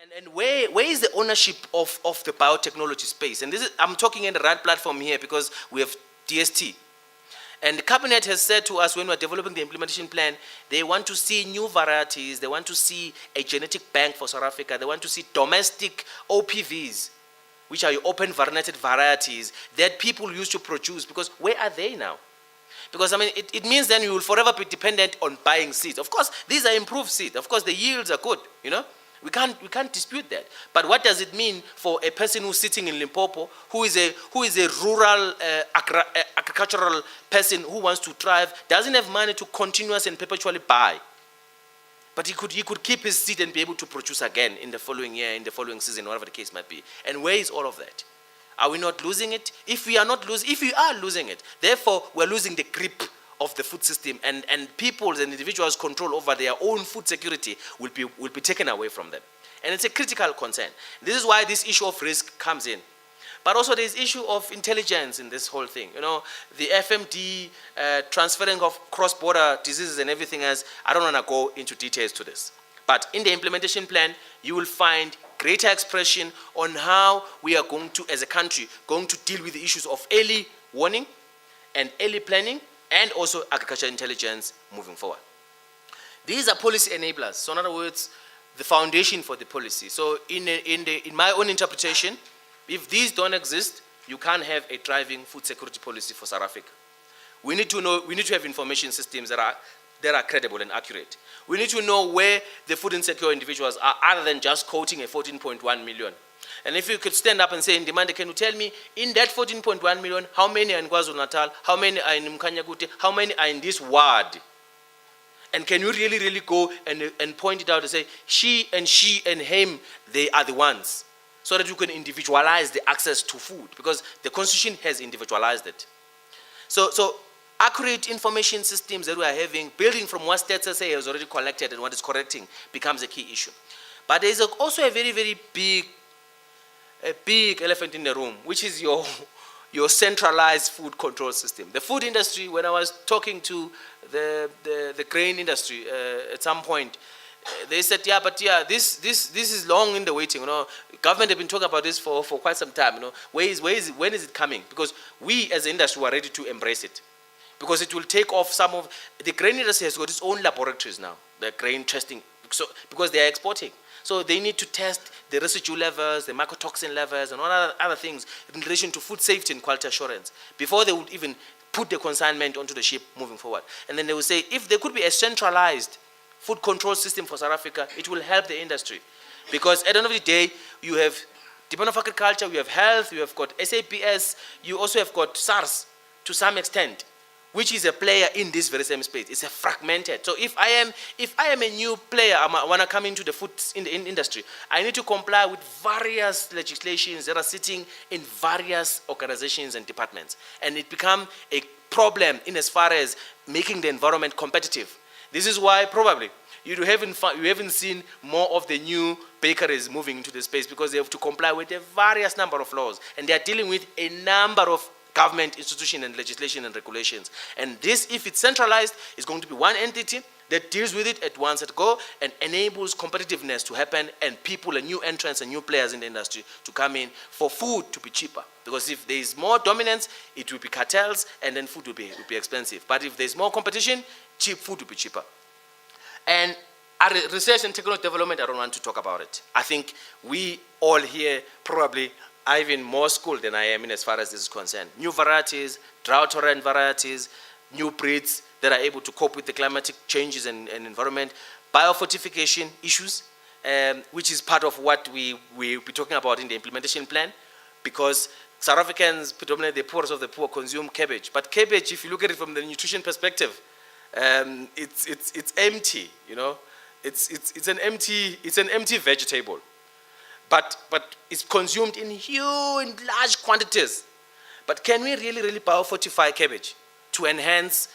And where is the ownership of the biotechnology space? And this is, I'm talking in the right platform here because we have DST. And the cabinet has said to us when we're developing the implementation plan, they want to see new varieties, they want to see a genetic bank for South Africa, they want to see domestic OPVs, which are your open variegated varieties that people used to produce, because where are they now? Because I mean, it means then you will forever be dependent on buying seeds. Of course, these are improved seeds. Of course, the yields are good, you know. We can't dispute that. But what does it mean for a person who's sitting in Limpopo, who is a rural agricultural person who wants to thrive, doesn't have money to continuously and perpetually buy, but he could keep his seed and be able to produce again in the following year, in the following season, whatever the case might be. And where is all of that? Are we not losing it? If we are losing it, therefore we're losing the grip of the food system, and people's and individuals' control over their own food security will be taken away from them. And it's a critical concern. This is why this issue of risk comes in. But also there's issue of intelligence in this whole thing. You know, the FMD, transferring of cross-border diseases and everything else, I don't want to go into details to this. But in the implementation plan, you will find greater expression on how we are going to, as a country, going to deal with the issues of early warning and early planning, and also agricultural intelligence moving forward. These are policy enablers. So in other words, the foundation for the policy. So in my own interpretation, if these don't exist, you can't have a thriving food security policy for South Africa. We need to have information systems that are credible and accurate. We need to know where the food insecure individuals are, other than just quoting a 14.1 million. And if you could stand up and say, Ndimande, can you tell me, in that 14.1 million, how many are in KwaZulu-Natal, how many are in Mkanyagute, how many are in this ward? And can you really go and point it out and say, she and him, they are the ones, so that you can individualize the access to food, because the Constitution has individualized it. So accurate information systems that we are having, building from what Stats SA has already collected and what is correcting, becomes a key issue. But there is also a very big elephant in the room, which is your centralized food control system. The food industry, when I was talking to the grain industry at some point, they said, this is long in the waiting. You know, government have been talking about this for quite some time. You know, when is it coming? Because we as an industry are ready to embrace it, because it will take off some of the grain industry has got its own laboratories now, the grain testing, so because they are exporting. So they need to test the residue levels, the mycotoxin levels, and all other things in relation to food safety and quality assurance before they would even put the consignment onto the ship moving forward. And then they will say, if there could be a centralized food control system for South Africa, it will help the industry. Because at the end of the day, you have Department of Agriculture, you have Health, you have got SAPS, you also have got SARS to some extent, which is a player in this very same space. It's a fragmented. So if I am a new player, I want to come into the food industry, I need to comply with various legislations that are sitting in various organizations and departments. And it becomes a problem in as far as making the environment competitive. This is why probably you haven't seen more of the new bakeries moving into the space, because they have to comply with a various number of laws. And they are dealing with a number of government institution and legislation and regulations. And this, if it's centralized, is going to be one entity that deals with it at once at go and enables competitiveness to happen, and people and new entrants and new players in the industry to come in for food to be cheaper. Because if there is more dominance, it will be cartels, and then food will be expensive. But if there's more competition, cheap food will be cheaper. And research and technology development, I don't want to talk about it. I think we all here probably are even more schooled than I am in as far as this is concerned. New varieties, drought-tolerant varieties, new breeds that are able to cope with the climatic changes and environment, biofortification issues, which is part of what we'll be talking about in the implementation plan, because South Africans, predominantly the poorest of the poor, consume cabbage. But cabbage, if you look at it from the nutrition perspective, it's empty, you know. It's an empty vegetable. But it's consumed in large quantities. But can we really biofortify cabbage to enhance?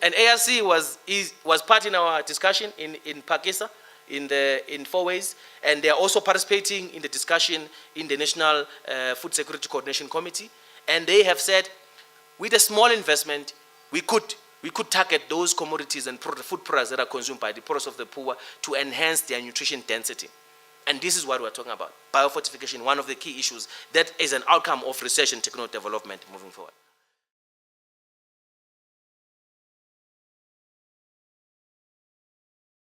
And ARC was part in our discussion in Pakistan in 4 ways, and they are also participating in the discussion in the National Food Security Coordination Committee. And they have said, with a small investment, we could target those commodities and food products that are consumed by the poorest of the poor to enhance their nutrition density. And this is what we're talking about. Biofortification, one of the key issues that is an outcome of research and technology development moving forward.